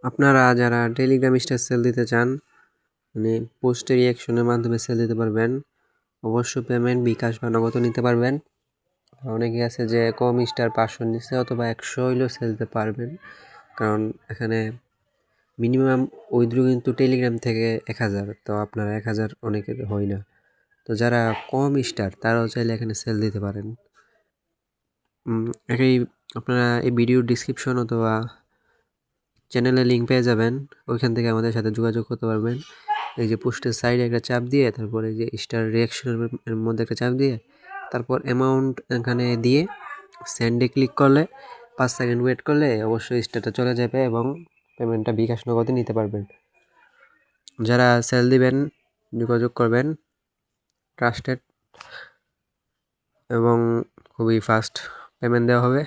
আপনারা যারা Telegram star sell দিতে চান, মানে পোস্টে রিয়াকশনের মাধ্যমে সেল দিতে পারবেন, অবশ্য পেমেন্ট বিকাশ বা নগদ নিতে পারবেন। অনেকে আছে যে কম স্টার 500 নিচ্ছে অথবা 100 হইলেও সেল দিতে পারবেন, কারণ এখানে মিনিমাম উইথড্র কিন্তু টেলিগ্রাম থেকে 1000, তো আপনার 1000 অনেকের হয় না। তো যারা কম স্টার তারাও চাইলে এখানে সেল দিতে পারেন। এই আপনারা এই ভিডিওর ডিসক্রিপশন অথবা চ্যানেলের লিঙ্ক পেয়ে যাবেন, ওইখান থেকে আমাদের সাথে যোগাযোগ করতে পারবেন। এই যে পোস্টের সাইডে একটা চাপ দিয়ে, তারপরে যে স্টার রিয়াকশনের মধ্যে একটা চাপ দিয়ে, তারপর অ্যামাউন্ট এখানে দিয়ে সেন্ডে ক্লিক করলে 5 সেকেন্ড ওয়েট করলে অবশ্যই স্টারটা চলে যাবে এবং পেমেন্টটা বিকাশ নগদে নিতে পারবেন। যারা সেল দিবেন যোগাযোগ করবেন, ট্রাস্টেড এবং খুবই ফাস্ট পেমেন্ট দেওয়া হবে।